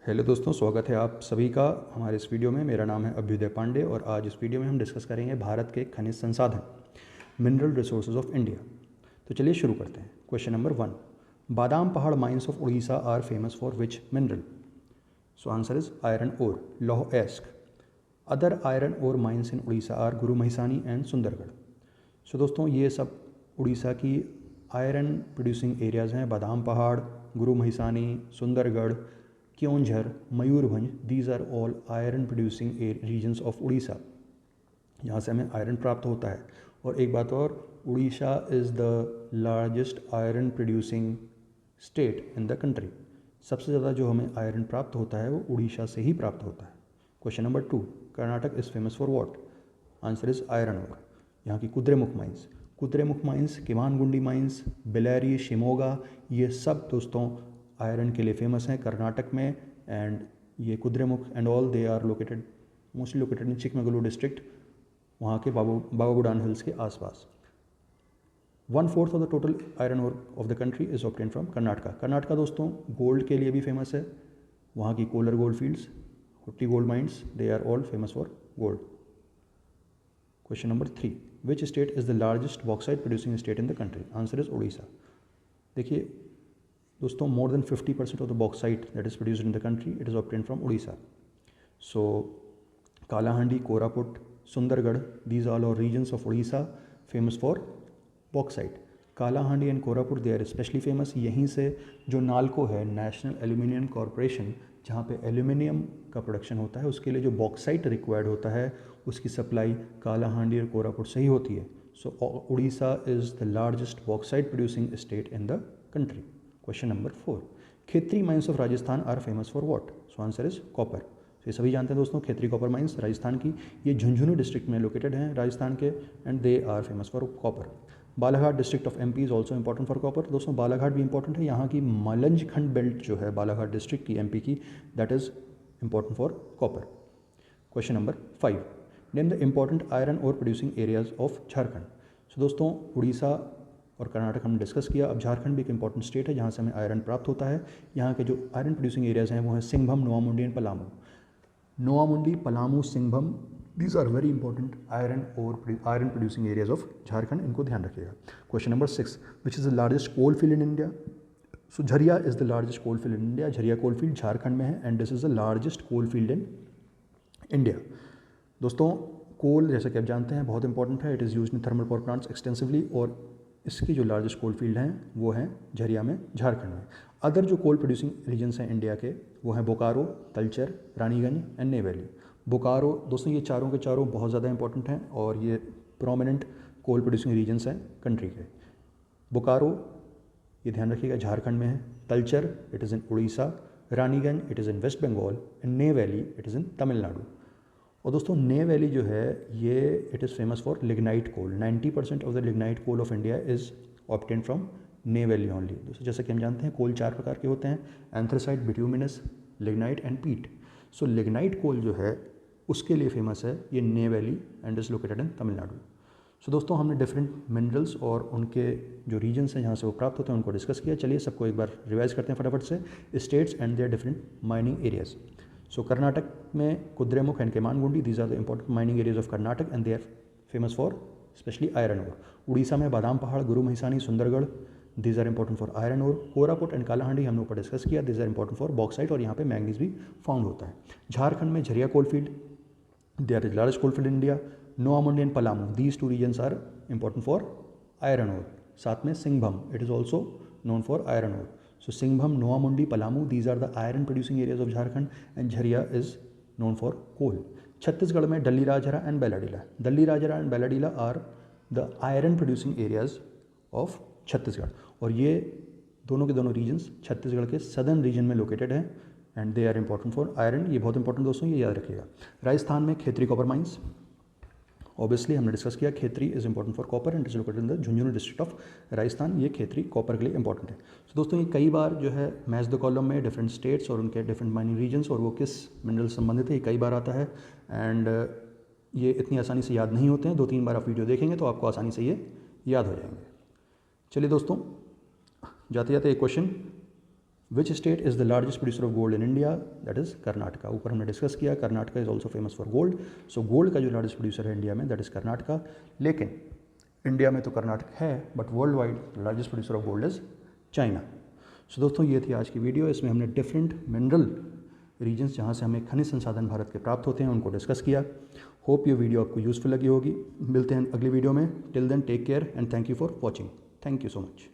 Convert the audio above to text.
Hello दोस्तों, स्वागत है आप सभी का हमारे इस वीडियो में। मेरा नाम है अभ्युदय पांडे और आज इस वीडियो में हम डिस्कस करेंगे भारत के खनिज संसाधन, मिनरल रिसोर्सेज ऑफ इंडिया। तो चलिए शुरू करते हैं। Question number 1, Badampahar mines of Orissa are famous for which mineral? So answer is iron ore, लौह एस्क। Other iron ore mines in Orissa are Gorumahisani and Sundargarh. सो दोस्तों, ये सब उड़ीसा की आयरन प्रोड्यूसिंग एरियाज़ हैं। Badampahar, Gorumahisani, Sundargarh, Keonjhar, Mayurbhanj, these are all iron producing regions of Orissa. यहाँ से हमें आयरन प्राप्त होता है। और एक बात और, Orissa is the largest iron producing state in the country. सबसे ज़्यादा जो हमें आयरन प्राप्त होता है वो उड़ीसा से ही प्राप्त होता है। Question number 2, Karnataka is famous for what? Answer is iron ore. यहाँ की Kudremukh mines, Kudremukh mines, Kemmangundi mines, Bellary, Shimoga, ये सब दोस्तों आयरन के लिए फेमस हैं कर्नाटक में। एंड ये Kudremukh and all they are located, mostly located in Chikmagalur district, वहाँ के बाबाबुडान हिल्स के आसपास। 1/4 of the total iron ore of the country is obtain from Karnataka. Karnataka दोस्तों गोल्ड के लिए भी फेमस है। वहाँ की Kolar gold fields, Hutti gold mines, they are all famous for gold. Question number 3, which state is the largest bauxite producing state in the country? Answer is Orissa. देखिए दोस्तों, more than 50% of the bauxite that is produced in the country it is obtain from Orissa. So Kalahandi, Koraput, Sundargarh, these all are regions of Orissa famous for bauxite. Kalahandi and Koraput they are specially famous. यहीं से जो नालको है, national aluminium corporation, जहाँ पे aluminium का production होता है, उसके लिए जो बॉक्साइट रिक्वायर्ड होता है उसकी सप्लाई कालाहांडी और कोरापुट से ही होती है। So Orissa is the largest bauxite producing state in the country. Question number 4, Khetri mines of Rajasthan are famous for what? So answer is copper. ये सभी जानते हैं दोस्तों, खेत्री कॉपर माइंस राजस्थान की, ये झुंझुनू डिस्ट्रिक्ट में लोकेटेड हैं राजस्थान के, and they are famous for copper. Balaghat district of MP is also important for copper. दोस्तों बालाघाट भी इंपॉर्टेंट है। यहाँ की मलंज खंड बेल्ट जो है बालाघाट डिस्ट्रिक्ट की, एमपी की, that is important for copper. Question number 5, name the important iron और प्रोड्यूसिंग एरियाज ऑफ झारखंड। सो दोस्तों उड़ीसा और कर्नाटक हमने डिस्कस किया। अब झारखंड भी एक इंपॉर्टेंट स्टेट है जहाँ से हमें आयरन प्राप्त होता है। यहाँ के जो आयरन प्रोड्यूसिंग एरियाज़ हैं वो हैं Singhbhum, Noamundi and Palamu. Noamundi, Palamu, Singhbhum, these are very important iron producing areas of Jharkhand, इनको ध्यान रखिएगा। Question number 6, which is the largest coal field in India? So Jharia is the largest coal field in India. Jharia coal field Jharkhand में है and this is the largest coal field in India. दोस्तों coal जैसा कि आप जानते हैं बहुत इंपॉर्टेंट है। It is used in thermal power plants extensively, और इसकी जो लार्जेस्ट कोल फील्ड हैं वो हैं झरिया में, झारखंड में। अदर जो कोल प्रोड्यूसिंग रीजन्स हैं इंडिया के वो हैं बोकारो, तलचर, रानीगंज एंड नई वैली। बोकारो दोस्तों ये चारों के चारों बहुत ज़्यादा इंपॉर्टेंट हैं और ये प्रोमिनेंट कोल प्रोड्यूसिंग रीजन्स हैं कंट्री के। बोकारो ये ध्यान रखिएगा झारखंड में है, Talcher it is in Orissa, Raniganj it is in West Bengal and Neyveli it is in Tamil Nadu. और दोस्तों नई वैली जो है ये it is famous for lignite coal. 90% of the lignite coal of India is obtain from Neyveli only. दोस्तों जैसा कि हम जानते हैं कोल 4 प्रकार के होते हैं, एंथ्रासाइट, बिट्यूमिनस, लिग्नाइट एंड पीट। सो लिग्नाइट कोल जो है उसके लिए फेमस है ये Neyveli and is located in Tamil Nadu. So दोस्तों हमने डिफरेंट मिनरल्स और उनके जो रीजन्स हैं जहाँ से वो प्राप्त होते हैं उनको डिस्कस किया। चलिए सबको एक बार रिवाइज करते हैं फटाफट से। States and their different mining areas. So Karnataka में Kudremukh and Kemmangundi, these are the important mining areas of Karnataka and they are famous for specially iron ore. Orissa में Badampahar, Gorumahisani, Sundargarh, these are important for iron ore. Koraput and Kalahandi हमने ऊपर discuss किया, these are important for bauxite और यहाँ पे manganese भी found होता है। झारखंड में Jharia coal field, they are the largest coal field in India. Noamundi and Palamu, these 2 regions are important for iron ore. साथ में Singhbhum it is also known for iron ore. So Singhbham, Noamundi, Palamu, these are the iron producing areas of Jharkhand and Jharia is known for coal. Chhattisgarh में Dalli Rajhara and Bailadila, Dalli Rajhara and Bailadila are the iron producing areas of Chhattisgarh, और ये दोनों के दोनों regions Chhattisgarh के southern region में located हैं and they are important for iron. ये बहुत इंपॉर्टेंट दोस्तों, ये याद रखिएगा। राजस्थान में खेत्री कॉपर माइंस, ऑब्वियसली हमने डिस्कस किया Khetri is important for copper and is located in the Jhunjhunu district of Rajasthan. ये खेत्री कॉपर के लिए इंपॉर्टेंट है। तो दोस्तों ये कई बार जो है मैच द कॉलम में डिफरेंट स्टेट्स और उनके डिफरेंट माइनिंग रीजन्स और वो किस मिनरल से संबंधित है ये कई बार आता है एंड ये इतनी आसानी से याद नहीं होते हैं। 2-3 बार आप वीडियो देखेंगे तो आपको आसानी से ये याद हो जाएंगे। चलिए दोस्तों जाते जाते एक question, which state is the largest producer of gold in India? That is Karnataka. ऊपर हमने डिस्कस किया Karnataka is also famous for gold. So gold का जो लार्जेस्ट प्रोड्यूसर है इंडिया में दैट इज़ कर्नाटका। लेकिन इंडिया में तो कर्नाटक है but worldwide largest producer of gold is China. So दोस्तों ये थी आज की वीडियो। इसमें हमने डिफरेंट मिनरल रीजन्स जहाँ से हमें खनिज संसाधन भारत के प्राप्त होते हैं उनको डिस्कस किया। होप ये वीडियो आपको यूज़फुल लगी होगी। मिलते हैं अगली वीडियो में। Till then take care and thank you for watching. Thank you so much.